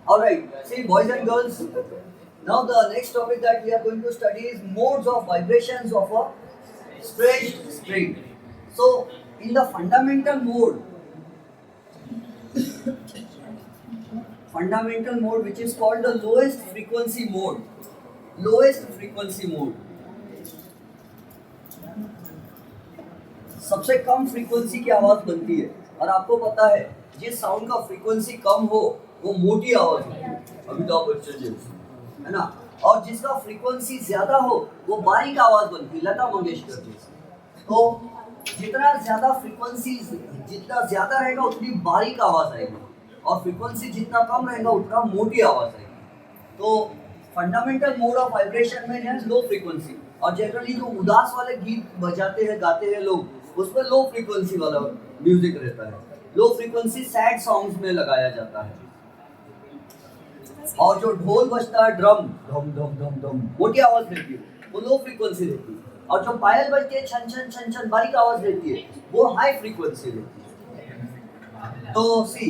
Alright, see boys and girls, now the next topic that we are going to study is modes of vibrations of a stretched string. So, in the fundamental mode which is called the lowest frequency mode, सबसे कम frequency की आवाज बनती है और आपको पता है जिस साउंड का फ्रीक्वेंसी कम हो वो मोटी आवाज होती है, अमिताभ बच्चन जैसी, है ना। और जिसका फ्रीक्वेंसी ज्यादा हो वो बारीक आवाज बनती है, लता मंगेशकर जैसी। तो जितना ज्यादा फ्रीक्वेंसी जितना ज्यादा रहेगा उतनी बारीक आवाज आएगी और फ्रीक्वेंसी जितना कम रहेगा उतना मोटी आवाज आएगी। तो फंडामेंटल मोड ऑफ वाइब्रेशन में है लो फ्रीक्वेंसी, और जनरली जो उदास वाले गीत बजाते हैं गाते हैं लोग उसमें लो फ्रीक्वेंसी वाला म्यूजिक रहता है। लो फ्रीक्वेंसी सैड सॉन्ग्स में लगाया जाता है। और जो ढोल बजता है ड्रम धम धम धम धम मोटी आवाज रहती है वो लो फ्रीक्वेंसी रहती है, और जो पायल बजती है छन छन छन छन बारीक आवाज रहती है वो हाई फ्रीक्वेंसी रहती है। तो सी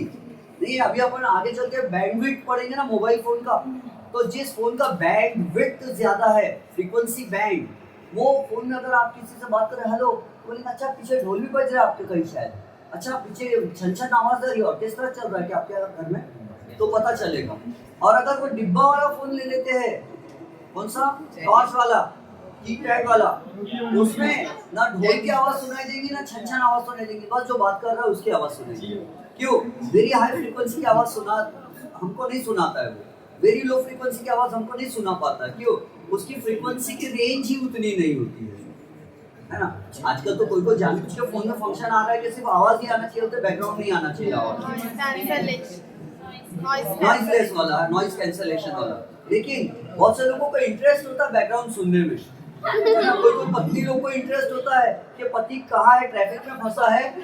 नहीं, अभी अपन आगे चल के बैंडविड्थ पढ़ेंगे ना मोबाइल फोन का, तो जिस फोन का बैंडविड्थ ज्यादा है फ्रीक्वेंसी बैंड, वो फोन में अगर आप किसी से बात करें हेलो बोलेंगे अच्छा पीछे ढोल भी बज रहा है आपके कहीं शायद, अच्छा पीछे छन छन आवाज आ रही है ऑर्केस्ट्रा चल रहा है क्या आपके घर में, तो पता चलेगा। और अगर कोई डिब्बा वाला फोन ले लेते हैं, कौन सा टॉर्च वाला कीपैड वाला, उसमें ना ढोल की आवाज सुनाई देगी ना छन छन आवाज सुनाई देगी, बस जो बात कर रहा है उसकी आवाज सुनाई देगी। क्यों? वेरी हाई फ्रीक्वेंसी की आवाज सुना हमको नहीं सुनाता है, वो वेरी लो फ्रीक्वेंसी की आवाज हमको नहीं सुना पाता। क्यों? उसकी फ्रीक्वेंसी की रेंज ही उतनी नहीं होती है ना। आजकल तो कोई जानबूझ के फोन में फंक्शन आ रहा है कि सिर्फ आवाज ही आना चाहिए, बैकग्राउंड नहीं आना चाहिए आवाज, नॉइसलेस वाला, नॉइस कैंसलेशन वाला। लेकिन बहुत से लोगों को इंटरेस्ट होता है बैकग्राउंड सुनने में, कोई पत्नी लोग को इंटरेस्ट होता है कि पति कहाँ है, ट्रैफिक में फंसा है कि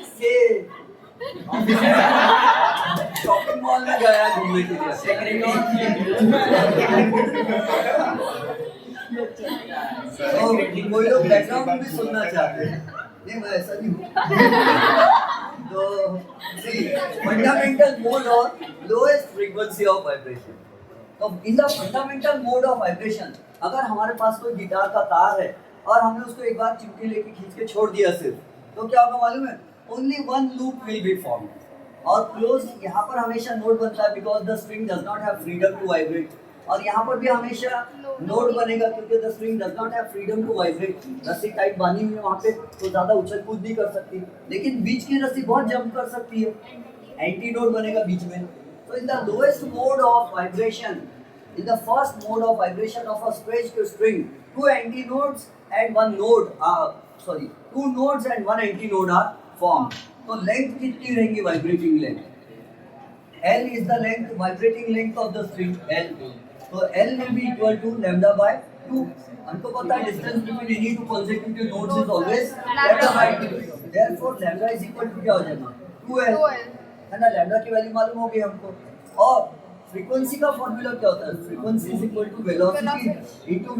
शॉपिंग मॉल में गया है घूमने के लिए। तो कोई लोग बैकग्राउंड भी सुनना चाहते हैं, नहीं मैं ऐसा नहीं हूँ। तो फंडामेंटल मोड और लोएस्ट फ्रीक्वेंसी ऑफ वाइब्रेशन। तो in the fundamental mode of vibration अगर हमारे पास कोई गिटार का तार है और हमने उसको एक बार चिमटी लेके खींच के छोड़ दिया सिर्फ, तो क्या होगा मालूम है? Only one loop will be formed, और क्लोज यहाँ पर हमेशा नोट बनता है because the string does not have freedom to vibrate, और यहाँ पर भी हमेशा नोट बनेगा क्योंकि the string does not have freedom to vibrate. रस्सी टाइट बांधी हुई है वहाँ पे तो ज्यादा उछल कूद नहीं कर सकती, लेकिन बीच की रस्सी बहुत जंप कर सकती है, एंटी नोट बनेगा बीच में। तो in the lowest mode of vibration, in the first mode of vibration of a stretched string, two antinodes and one node two nodes and one antinode are formed. तो length कितनी रहेंगी vibrating length? L is the length, vibrating length of the string L. तो L will be equal to lambda by 2. हमको पता है distance between any two consecutive nodes is always lambda by 2. Therefore lambda is equal to क्या हो जाएगा? 2L, है ना। lambda की वैल्यू मालूम होगी हमको। और फ्रीक्वेंसी का फॉर्मूला क्या होता है? Frequency is equal to velocity into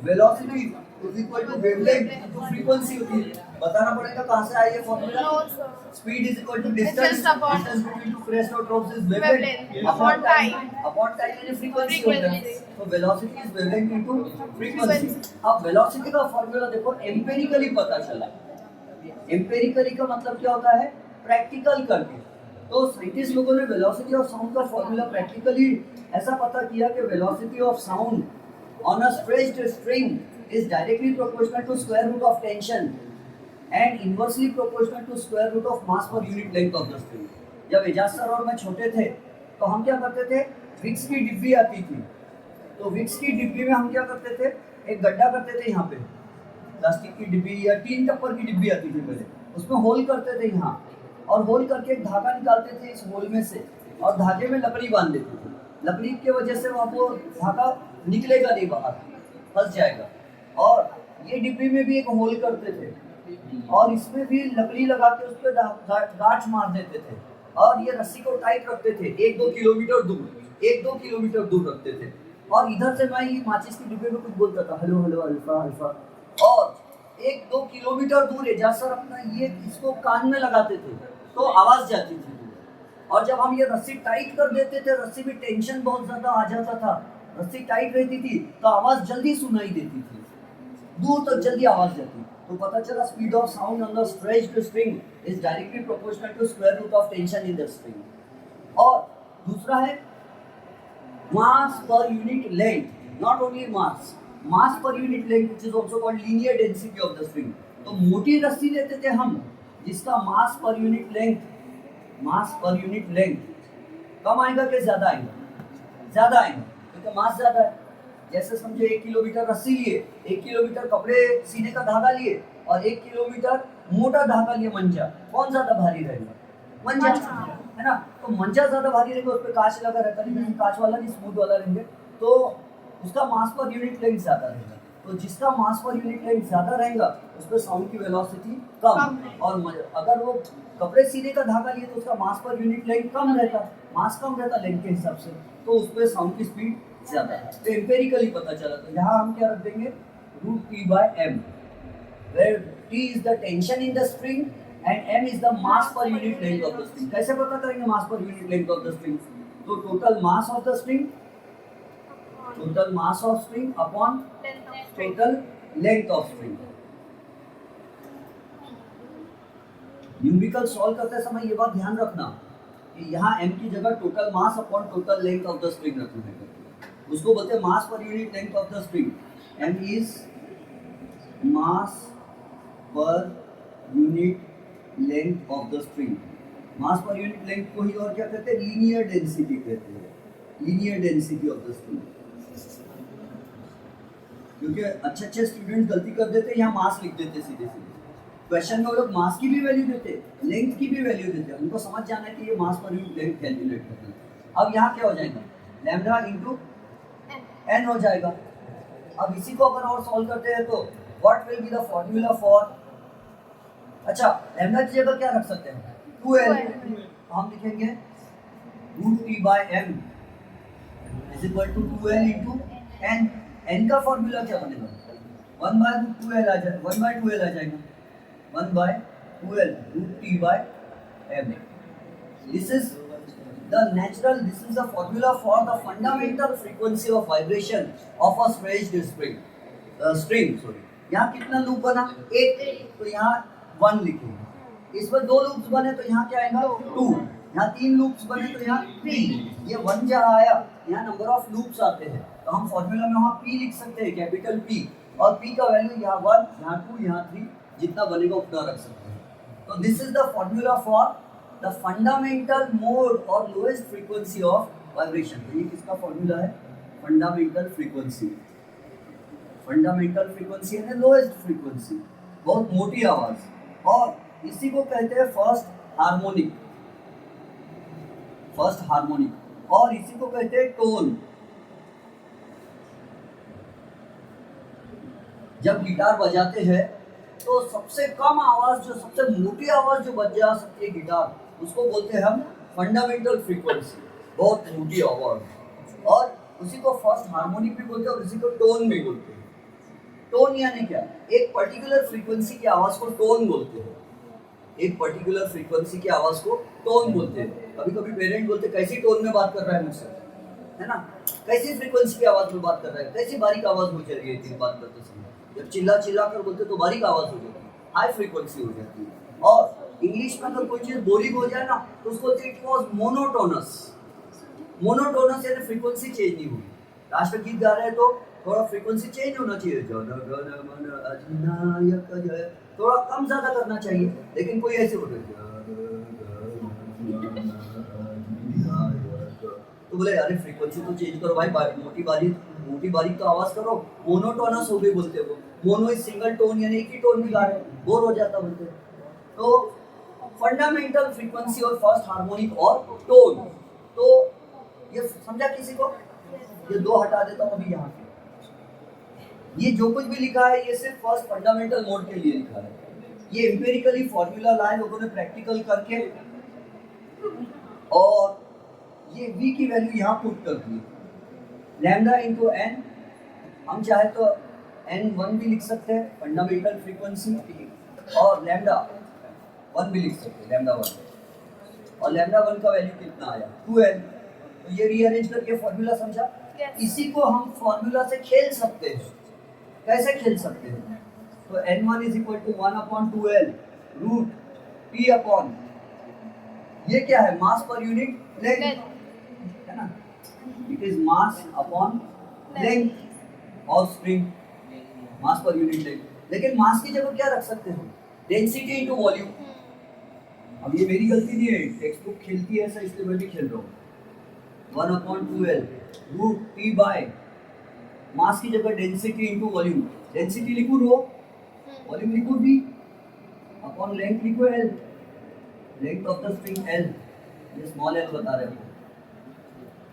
velocity is equal to wavelength into frequency होती है। बताना पड़ेगा कहां से आया ये formula. Speed is equal to distance between two crest और drops is wavelength upon time यानी फ्रीक्वेंसी होता है। तो velocity is wavelength into frequency. अब वेलोसिटी का फॉर्मूला देखो एम्पिरिकली पता चला। एम्पिरिकली का मतलब क्या होता है? प्रैक्टिकल करके। तो साइंटिस्ट लोगों ने वेलोसिटी ऑफ साउंड का फॉर्मूला प्रैक्टिकली ऐसा पता किया कि velocity of sound on a stretched string is directly proportional to square root of tension and inversely proportional to square root of mass per unit length of the string. जब Ejaz sir और मैं छोटे थे तो हम क्या करते थे, विक्स की डिब्बी आती थी, तो विक्स की डिब्बी में हम क्या करते थे, एक गड्ढा करते थे यहाँ पे, प्लास्टिक की डिब्बी या टीन टप्पर की डिब्बी आती थी पहले, उसमें होल करते थे यहाँ, और होल करके एक धागा निकालते थे इस होल में से, और धागे में लकड़ी बांध देते थे। लकड़ी की वजह से वहाँ वो धागा निकलेगा नहीं बाहर, फंस जाएगा। और ये डिब्बी में भी एक होल करते थे और इसमें भी लकड़ी लगा के उस पर गांठ मार देते थे, और ये रस्सी को टाइट रखते थे 1-2 किलोमीटर दूर रखते थे। और इधर से मैं ये माचिस की डिब्बे में कुछ बोलता था, हेलो हेलो अल्फा अल्फा, और 1-2 किलोमीटर दूर एजाज सर अपना ये इसको कान में लगाते थे तो आवाज जाती थी। और जब हम ये रस्सी टाइट कर देते थे, रस्सी में टेंशन बहुत ज्यादा आ जाता था, रस्सी टाइट रहती थी तो आवाज जल्दी सुनाई देती थी, दूर तक जल्दी आवाज जाती। तो पता चला speed of sound on the stretched string is directly proportional to square root of tension in the string. और दूसरा है mass per unit length, not only mass per unit length which is also called linear density of the string. तो मोटी रस्सी लेते थे हम जिसका मास पर यूनिट लेंथ कम आएगा कि ज्यादा आएगा? ज्यादा आएगा, क्योंकि मास ज्यादा है। जैसे समझो 1 किलोमीटर रस्सी लिए, 1 किलोमीटर कपड़े सीने का धागा लिए और 1 किलोमीटर मोटा धागा लिए मंजा, कौन ज्यादा भारी रहेगा? मंजा, है ना। तो मंजा ज्यादा भारी रहेगा, उस पर कांच लगा रहता है, लेकिन कांच वाला नहीं स्मूथ वाला रहेंगे, तो उसका मास पर यूनिट लेंथ ज्यादा रहेगा। तो जिसका मास पर यूनिट लेंथ ज्यादा रहेगा उस पर साउंड की वेलोसिटी कम। और अगर वो कपड़े सीने का धागा लिए तो उसका मास पर यूनिट लेंथ कम रहता, मास कम रहता लेंथ के हिसाब से, तो उस पर साउंड की स्पीड ज्यादा है। तो एम्पेरिकली पता चला। तो यहाँ हम क्या रख देंगे? √T/m, where T is the tension in the string and m is the mass per unit length of the string। कैसे पता करेंगे mass per unit length of the string? तो total mass of string upon total length of string. Numerical solve करते समय ये बात ध्यान रखना कि यहाँ m की जगह total mass upon total length of the string रखना है। उसको बोलते हैं mass per unit length of the string. m is mass per unit length of the string. Mass per unit length को ही और क्या कहते हैं? लीनियर डेंसिटी कहते हैं, linear density of the string. क्योंकि अच्छे स्टूडेंट गलती कर देते हैं, यहाँ मास लिख देते सीधे क्वेश्चन में। वो लोग मास की भी वैल्यू देते, लेंथ की भी वैल्यू देते, उनको समझ जाना है कि ये मास पर यूनिट लेंथ कैलकुलेट करना है। अब यहाँ क्या हो जाएगा? लैम्डा इंटू n हो जाएगा। अब इसी को अगर और सॉल्व करते हैं तो what will be the formula for, अच्छा लैम्डा की जगह क्या रख सकते हैं? 2l। हम लिखेंगे √T/m is equal to 2l into n। n का फॉर्मूला क्या बनेगा? 1/2l आ जाएगा, 1/2l आ जाएगा, 1/2l √T/m। This is the formula for the fundamental frequency of vibration of a stretched string। यहाँ कितना लूप बना? 1, तो यहाँ 1 लिखेंगे। इसमें 2 लूप्स बने तो यहाँ क्या आएगा? 2। यहाँ 3 लूप्स बने तो यहाँ 3। ये 1 जहाँ आया, यहाँ नंबर ऑफ लूप्स आते हैं, तो हम फॉर्मूला में वहाँ P लिख सकते हैं, कैपिटल P, और P का वैल्यू यहाँ 1, यहाँ 2, यहाँ 3, जितना बनेगा उतना रख सकते हैं। तो this is the formula for the fundamental mode और लोएस्ट फ्रीक्वेंसी ऑफ वाइब्रेशन। तो ये किसका फॉर्मूला है? फंडामेंटल फ्रीक्वेंसी है लोएस्ट फ्रीक्वेंसी, बहुत मोटी आवाज, और इसी को कहते हैं फर्स्ट हार्मोनिक, और इसी को कहते हैं टोन। जब गिटार बजाते हैं तो सबसे कम आवाज, जो सबसे मोटी आवाज जो बजा सकती है गिटार, उसको बोलते हैं हम फंडामेंटल फ्रीक्वेंसी, बहुत मोटी आवाज। और उसी को फर्स्ट हार्मोनिक भी बोलते हैं और इसी को टोन भी बोलते हैं। टोन यानी क्या? एक पर्टिकुलर फ्रीक्वेंसी की आवाज को टोन बोलते हैं, कभी कभी पेरेंट बोलते कैसी टोन में बात कर रहा है मुझसे, है ना, कैसी फ्रीक्वेंसी की आवाज में बात कर रहा है, कैसी बारीक आवाज हो जा रही है बात करते समय। जब चिल्ला कर बोलते तो बारीक आवाज हो जाती है, हाई फ्रीक्वेंसी हो जाती है। और इंग्लिश में अगर कोई चीज बोरिंग हो जाए ना तो उसको बोलते इट वाज मोनोटोनस, यानी फ्रीक्वेंसी चेंज नहीं हुई। राष्ट्र गीत गा रहे हैं तो थोड़ा फ्रीक्वेंसी चेंज होना चाहिए, थोड़ा कम ज्यादा करना चाहिए, लेकिन कोई ऐसे बोल रहे तो बोले अरे फ्रीक्वेंसी तो चेंज करो भाई, मोटी बारीक तो आवाज करो, मोनोटोनस हो गई बोलते वो। मोनो इज सिंगल टोन, यानी एक ही टोन में गा रहे, बोर हो जाता बोलते। तो फंडामेंटल फ्रीक्वेंसी और फर्स्ट हार्मोनिक और टोन, तो ये समझा किसी को? ये 2 हटा देता हूँ अभी यहाँ पे। ये जो कुछ भी लिखा है ये सिर्फ फर्स्ट फंडामेंटल मोड के लिए लिखा है। ये एम्पिरिकली फॉर्मूला लाए लोगों ने प्रैक्टिकल करके, और ये v की वैल्यू यहाँ पुट कर दी, लैम्डा इंटू n। हम चाहे तो n1 भी लिख सकते हैं फंडामेंटल फ्रीक्वेंसी, और लैम्डा 1 भी लिख सकते हैं, लैम्डा 1। और लैम्डा 1 का वैल्यू कितना आया 2l। तो ये रीअरेंज करके फॉर्मूला समझा। इसी को हम फॉर्मूला से खेल सकते हैं। कैसे खेल सकते हैं? तो n1 is equal to 1/2l root p upon, ये क्या है, मास पर यूनिट लेंथ है ना, it is mass upon length of spring, mass per unit length. लेकिन मास की जगह क्या रख सकते हो, डेंसिटी इनटू वॉल्यूम। अब ये मेरी गलती नहीं है, टेक्स्ट बुक खेलती है ऐसा, इसलिए मैं भी खेल रहा हूँ। 1/2l root p by mass की जगह डेंसिटी इनटू वॉल्यूम, डेंसिटी लिखूं रो, वॉल्यूम लिखूं v, अपॉन लेंथ लिखो l, length of the string l, ये स्मॉल l बता रहे हो।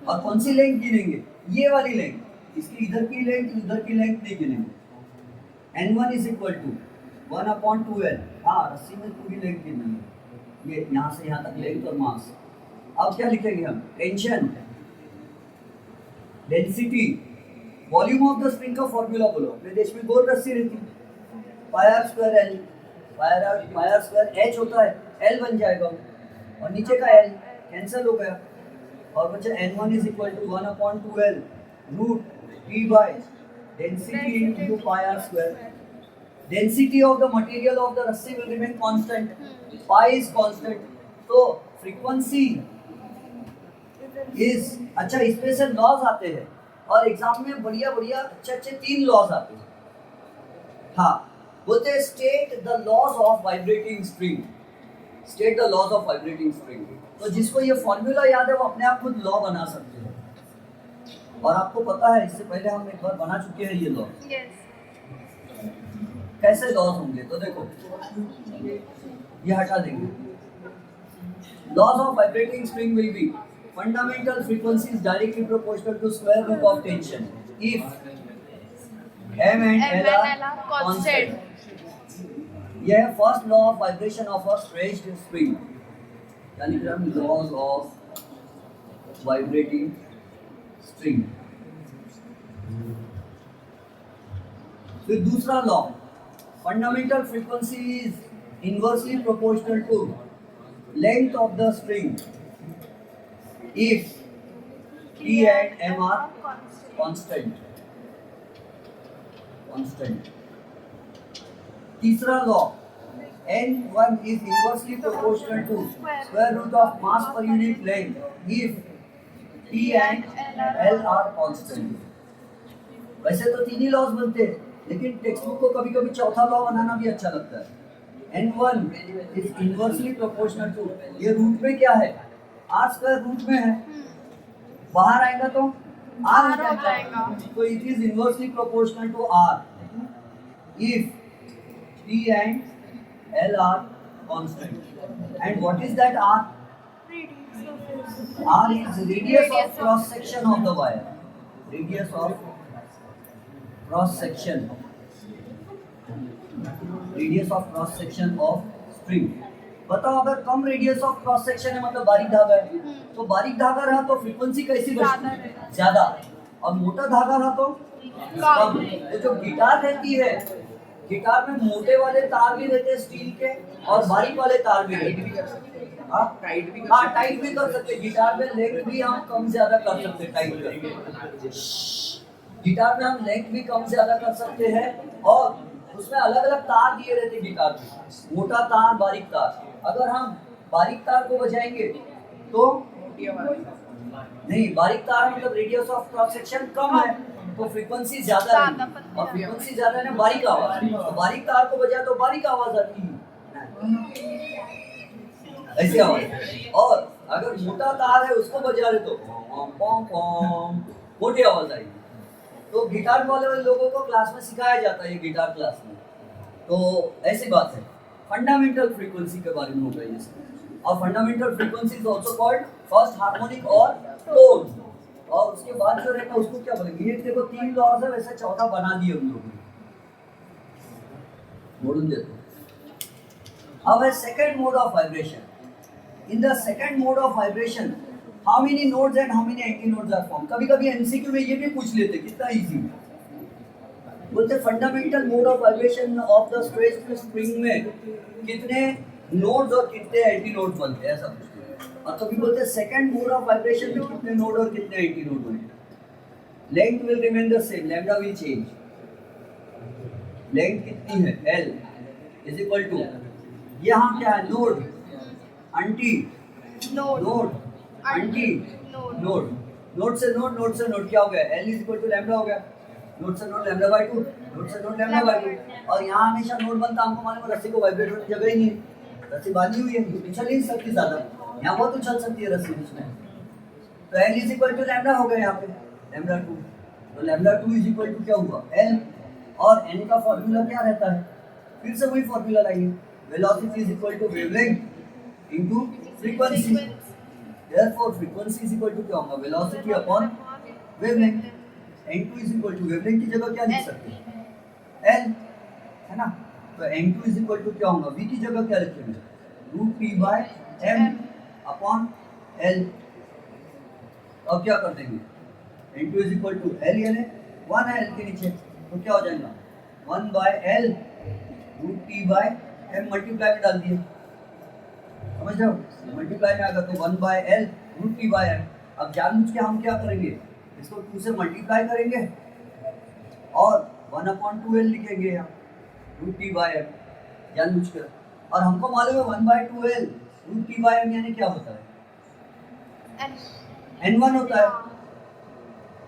और कौन सी लेंथ गिनेंगे, ये वाली लेंथ, इसकी इधर की लेंथ उधर की लेंथ नहीं गिनेंगे। n1 is equal to 1/2l, हाँ रस्सी में पूरी लेंथ गिननी है, ये यहाँ से यहाँ तक लेंथ और मास। अब क्या लिखेंगे हम, tension, density, volume of the spring का फॉर्मूला बोलो। अपने देश में गोल रस्सी रहती है, pi R square L, pi R square H होता है, एल बन जाएगा और नीचे का एल कैंसिल हो गया और बचा n1 is equal to 1/2l root p by density into pi R square. Density of the material of the रस्सी will remain constant, pi is constant, तो फ्रीक्वेंसी इज, अच्छा इसमें से लॉज आते हैं और एग्जाम में बढ़िया बढ़िया अच्छे 3 लॉज आते हैं। हाँ बोलते हैं state the laws of vibrating spring, state the laws of vibrating spring. तो जिसको ये फॉर्मूला याद है वो अपने आप खुद लॉ बना सकते हैं। और आपको पता है इससे पहले हम एक बार बना चुके हैं ये लॉ। कैसे लॉज होंगे, तो देखो ये हटा देंगे। Laws of vibrating spring will be fundamental frequency is directly proportional to square root of tension if m and l are constant। यह है first law of vibration of a stretched spring, यानी कि हम लॉज ऑफ वाइब्रेटिंग स्प्रिंग। फिर दूसरा law, fundamental frequency is inversely proportional to length of the spring if P and M are constant। तीसरा law, N1 is inversely proportional to square root of mass per unit length if P and L are constant। वैसे तो 3 ही laws बनते हैं, लेकिन text book को कभी कभी चौथा लॉ बनाना भी अच्छा लगता है। N1 is inversely proportional to, ये रूट में क्या है, आर स्क्वायर रूट में है, बाहर आएगा तो आर हो जाएगा, तो it is inversely proportional to r if p and l are constant. And what is that r, r is radius of cross section of the wire, radius of cross section, radius of cross section of spring. बताओ अगर कम radius of cross section है मतलब बारीक धागा है, तो बारीक धागा रहा तो फ्रीक्वेंसी कैसी बचती, ज्यादा, और मोटा धागा रहा तो कम। तो जो गिटार रहती है, गिटार में मोटे वाले तार भी रहते हैं स्टील के और बारीक वाले तार भी रहते हैं। आप टाइट भी कर सकते हैं, गिटार में लेंथ भी हम कम ज्यादा कर सकते हैं, टाइट करके गिटार में हम लेंथ भी कम ज्यादा कर सकते हैं और उसमें अलग अलग तार दिए रहते हैं गिटार में, मोटा तार बारीक तार। अगर हम बारीक तार को बजाएंगे तो नहीं, बारीक तार मतलब रेडियस ऑफ क्रॉस सेक्शन कम है तो फ्रीक्वेंसी ज्यादा है, और फ्रीक्वेंसी ज्यादा है ना बारीक आवाज, तो बारीक तार को बजाए तो बारीक आवाज आती है, ऐसी आवाज। और अगर मोटा तार है उसको बजा रहे तो मोटी आवाज आएगी। तो गिटार वाले लोगों को क्लास में सिखाया जाता है, ये गिटार क्लास में। तो ऐसी बात है, फंडामेंटल फ्रीक्वेंसी के बारे में होगा ये सब। और fundamental frequency is also called first harmonic और टोन। और उसके बाद जो रहता है उसको क्या बोलेंगे, ये देखो 3 लॉज है, वैसे चौथा बना दिए हम लोगों ने, बोलूं देखो। अब है second mode of vibration. In the second mode of vibration how many nodes and how many anti nodes are form. कभी कभी एमसीक्यू में ये भी पूछ लेते, कितना इजी बोलते, fundamental mode of vibration of the stretched spring में कितने नोड्स और कितने एंटी नोड्स बनते हैं, ऐसा पूछते हैं। और कभी बोलते हैं सेकंड मोड ऑफ वाइब्रेशन में कितने नोड और कितने एंटी नोड होंगे. Length will remain the same, lambda will change. Length कितनी है L इज इक्वल टू, यहाँ क्या है node anti node anti node. Node से नोड क्या हो गया, L is equal to lambda हो गया. नोड से नोड लैम्डा बाय 2, नोड से नोड लैम्डा बाय 2. और यहाँ हमेशा नोड बनता, हमको मालूम है रस्सी को वाइब्रेट होने की जगह ही नहीं है, रस्सी बांधी हुई है, उछल नहीं सकती ज्यादा. यहाँ बहुत उछल सकती है रस्सी इसमें. तो L is equal to lambda हो गया यहाँ पे, लैम्डा 2. तो लैम्डा 2 इज इक्वल टू क्या हुआ L, और n का फॉर्मूला क्या रहता है, फिर से वही फॉर्मूला लाएंगे, velocity is equal to wavelength into frequency. Therefore frequency is equal to क्या होगा, velocity upon wavelength. n2 is equal to wavelength की जगह क्या लिख सकते हैं L, है ना. तो n2 इज इक्वल टू क्या होगा, v की जगह क्या लिखेंगे, √p/m अपॉन L. अब क्या कर देंगे, n2 is equal to L, यानी 1 है L के नीचे, तो क्या हो जाएगा 1/L √p/m मल्टीप्लाई में डाल दिए, समझ रहे हो, मल्टीप्लाई में आएगा तो 1/L √p/m. अब जानबूझ के हम क्या करेंगे, इसको 2 से मल्टीप्लाई करेंगे और 1/2L लिखेंगे यहाँ √p/m जानबूझ कर. और हमको मालूम है 1/2L √p/m यानी क्या होता है, n1 होता है.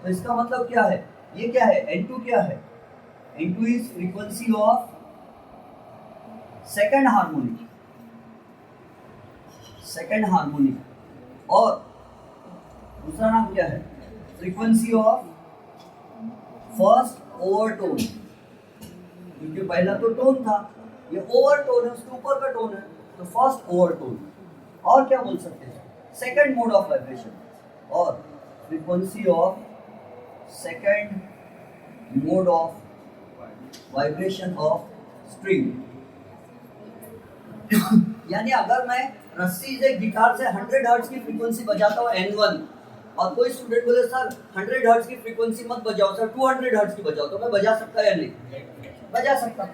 तो इसका मतलब क्या है, ये क्या है n2 क्या है, n2 is frequency of second harmonic, और दूसरा नाम क्या है, फ्रीक्वेंसी ऑफ फर्स्ट ओवरटोन. क्योंकि पहला तो टोन था, ये ओवरटोन है, उसके ऊपर का टोन है, तो फर्स्ट ओवरटोन. और क्या बोल सकते हैं, सेकंड मोड ऑफ वाइब्रेशन, और frequency of second mode of vibration of string. यानी अगर मैं रस्सी से गिटार से 100 हर्ट्ज की फ्रीक्वेंसी बजाता हूँ N1, और कोई स्टूडेंट बोले सर 100 हर्ट्ज की फ्रीक्वेंसी मत बजाओ सर, 200 हर्ट्ज की बजाओ, तो मैं बजा सकता या नहीं, बजा सकता.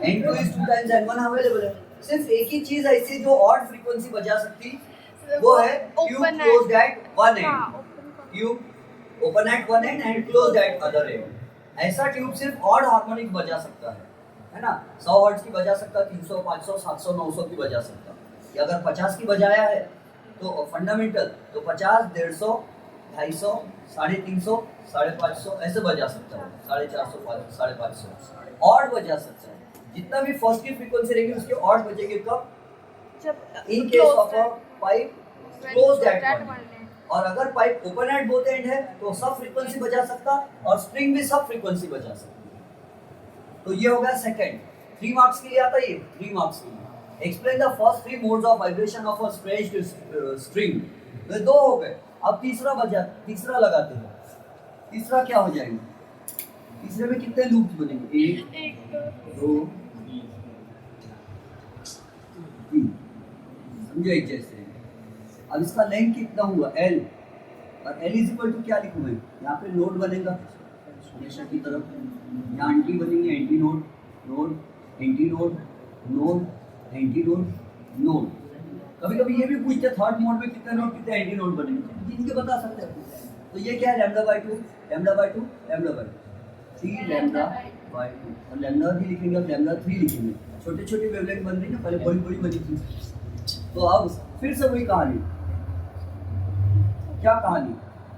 N2 is 2 times N1 available है. सिर्फ एक ही चीज ऐसी जो ऑड फ्रीक्वेंसी बजा सकती, वो है tube closed eight one and, tube open at one and and closed eight other and. ऐसा ट्यूब सिर्फ ऑड हार्मोनिक बजा सकता है ना. 100 हर्ट्ज की बजा सकता, 300, 500, 700, 900 की बजा सकता. या अगर 50 की बजाया है तो फंडामेंटल, तो 50, 150, 250, 350, 550 ऐसे बजा सकता है, 450, 550 ऑड बजा सकता है. जितना भी फर्स्ट की फ्रीक्वेंसी रहेगी उसके ऑड बजेंगे कब, in case of a pipe closed eight one. और अगर pipe open at both and है तो सब फ्रीक्वेंसी बजा सकता, और स्ट्रिंग भी सब फ्रीक्वेंसी बजा सकता. तो ये हो गया सेकंड. 3 मार्क्स के लिए आता है ये, 3 मार्क्स के लिए. Explain the first 3 modes of vibration of a stretched string. तो 2 हो गए. अब तीसरा लगाते हैं. तीसरा क्या हो जाएगा, तीसरे में कितने लूप्स बनेंगे, 1 2 3, समझो एक जैसे. अब इसका लेंथ कितना हुआ L, और L इज इक्वल टू क्या लिखूं मैं, यहाँ पे नोड बनेगा हमेशा की तरफ, यहाँ एंटी बनेंगे, anti node node anti node node anti node node. कभी कभी ये भी पूछते हैं थर्ड मोड में कितने नोड कितने एंटी नोड बनेंगे, जिनके बता सकते हैं. तो ये क्या है, λ/2 λ/2 λ/2 3 λ/2, और लैम्डा भी लिखेंगे, अब λ3 लिखेंगे. छोटे छोटे वेवलेंथ बन रही है, पहले बड़ी बड़ी बनी थी. तो अब फिर से वही कहानी, क्या कहानी,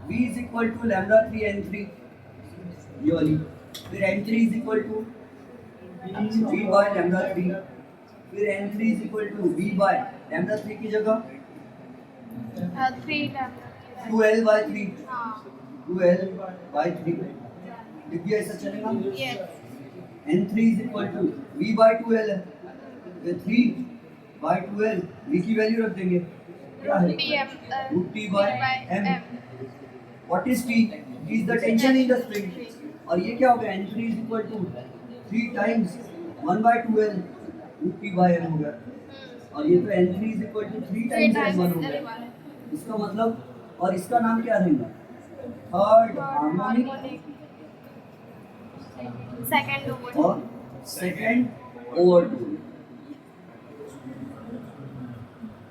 v is equal to λ3 n3, ये वाली. फिर n3 is equal to v by λ3, फिर n3 is equal to v by λ3 की जगह 2l बाय 3, 2l बाय 3 लिख दिया, ऐसा चलेगा. n3 is equal to v by 2l है, फिर 3 बाय 2l, v की वैल्यू रख देंगे, क्या है √p by m. What is t, t is the tension in the spring. और ये क्या हो गया, n3 is equal to 3 times 1 by 2l √p by m हो गया. और ये तो n3 is equal to 3 times n1 हो गया. इसका मतलब, और इसका नाम क्या रहेगा, थर्ड हार्मोनिक और second overtone.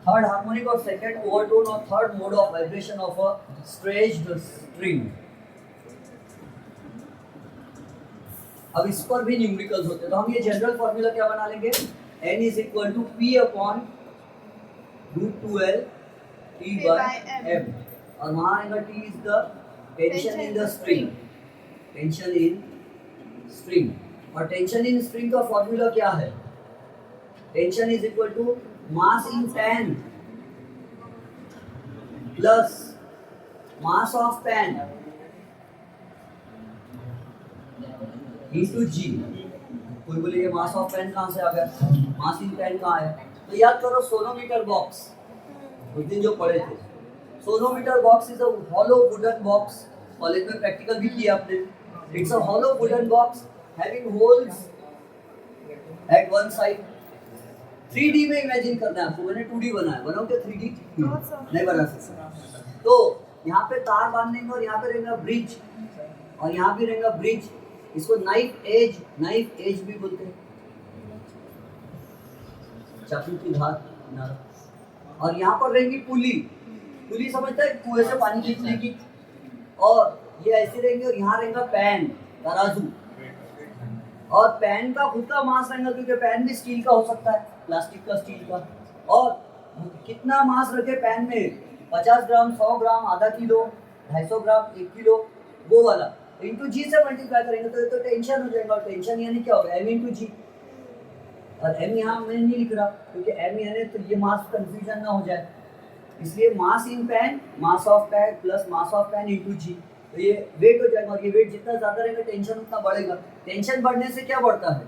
third harmonic or second overtone or third mode of vibration of a stretched string. अब इस पर भी न्यूमेरिकल्स होते हैं, तो हम ये जनरल फॉर्मूला क्या बना लेंगे, n is equal to p upon √2l t by m, और वहाँ आएगा t is the tension in the string, tension in string, और टेंशन इन स्ट्रिंग का फॉर्मूला क्या है, tension is equal to mass in pan plus mass of pan into g. कोई बोलेगा मास of pan कहाँ से आ गया, मास इन पैन कहाँ है, तो याद करो सोनोमीटर बॉक्स, उस दिन जो पढ़े थे, sonometer box is a hollow wooden box, college में प्रैक्टिकल भी किया आपने, it's a hollow wooden box having holes at one side. 3D में इमेजिन करना है आपको, मैंने 2D बनाया, बनाओगे 3D नहीं बना सकते, तो यहाँ पे तार बांध देंगे और यहाँ पे रहेगा ब्रिज और यहाँ भी रहेगा ब्रिज, इसको नाइफ एज भी बोलते हैं, चाकू की धार किनारा, और यहाँ पर रहेंगी पुली, पुली समझता है कुएं से पानी खींचने की, और ये ऐसे रहेंगे, और यहाँ रहेगा पैन तराजू, और पैन का खुद का मास रहेगा क्योंकि पैन भी स्टील का हो सकता है, प्लास्टिक का, स्टील का, और कितना मास रखे पैन में, 50 ग्राम, 100 ग्राम, आधा किलो, 250 ग्राम, 1 किलो, वो वाला इंटू जी से मल्टीप्लाई करेंगे तो टेंशन हो जाएगा, और टेंशन यानी क्या होगा, m इंटू जी, और m यहाँ मैंने नहीं लिख रहा क्योंकि m यानी तो ये मास कंफ्यूजन ना हो जाए, इसलिए mass in pan, mass of pan plus mass of pan into g, तो ये वेट हो जाएगा, और ये वेट जितना ज्यादा रहेगा टेंशन उतना बढ़ेगा, टेंशन बढ़ने से क्या बढ़ता है,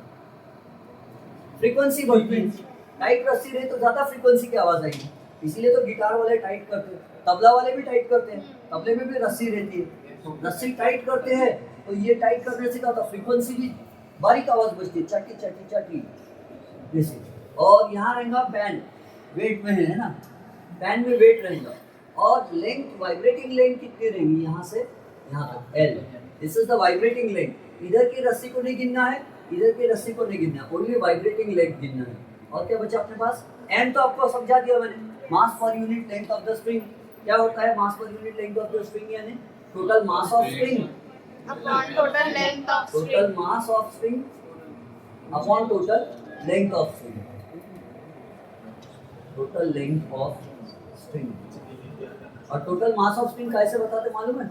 फ्रीक्वेंसी बढ़ती है, टाइट रस्सी रहे तो ज्यादा फ्रीक्वेंसी की आवाज आएगी, इसीलिए तो गिटार वाले टाइट करते हैं, तबला वाले भी टाइट करते हैं, तबले में भी रस्सी रहती है, तो रस्सी टाइट करते हैं, तो ये टाइट करने से क्या होता है, फ्रीक्वेंसी भी बारीक आवाज बजती है, चटी चटी चटी जैसे, और यहाँ रहेगा पैन, वेट में है ना, पैन में वेट रहेगा, और लेंथ, वाइब्रेटिंग लेंथ कितनी रहेगी, यहाँ से यहाँ तक L, this is the vibrating length, इधर की रस्सी को नहीं गिनना है, इधर की रस्सी को नहीं गिनना, ओनली वाइब्रेटिंग लेंथ गिनना है, और क्या बचा अपने पास, m तो आपको समझा दिया मैंने, mass per unit length of the string, क्या होता है mass per unit length of the string, यानी total mass of string upon total length of total string, mass of string upon total length of string, total length of string, और total mass of string कैसे बताते मालूम है,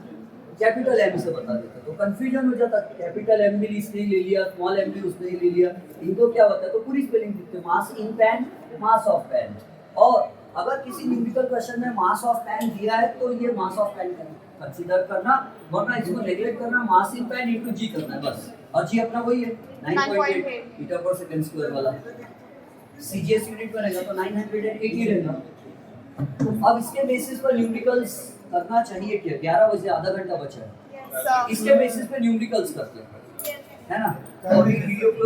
capital M से बता देते, तो कंफ्यूजन हो जाता, कैपिटल M भी इसने ले लिया, स्मॉल m भी उसने ले लिया, इनको क्या होता है, तो पूरी स्पेलिंग लिखते, मास in pan, mass of pan, और अगर किसी न्यूमेरिकल क्वेश्चन में मास ऑफ पैन दिया है तो ये मास ऑफ पैन कंसीडर करना, वरना इसको नेगलेक्ट करना, मास इन पैन इनटू जी करना है बस, और जी अपना वही है 9.8 मीटर पर सेकंड स्क्वायर वाला, सीजीएस यूनिट में रहेगा तो 980 रहेगा। अब इसके बेसिस पर न्यूमेरिकल्स करना चाहिए क्या, 11 बजे आधा घंटा बचा है, इसके बेसिस पे न्यूमेरिकल्स करते हैं, है ना, और वीडियो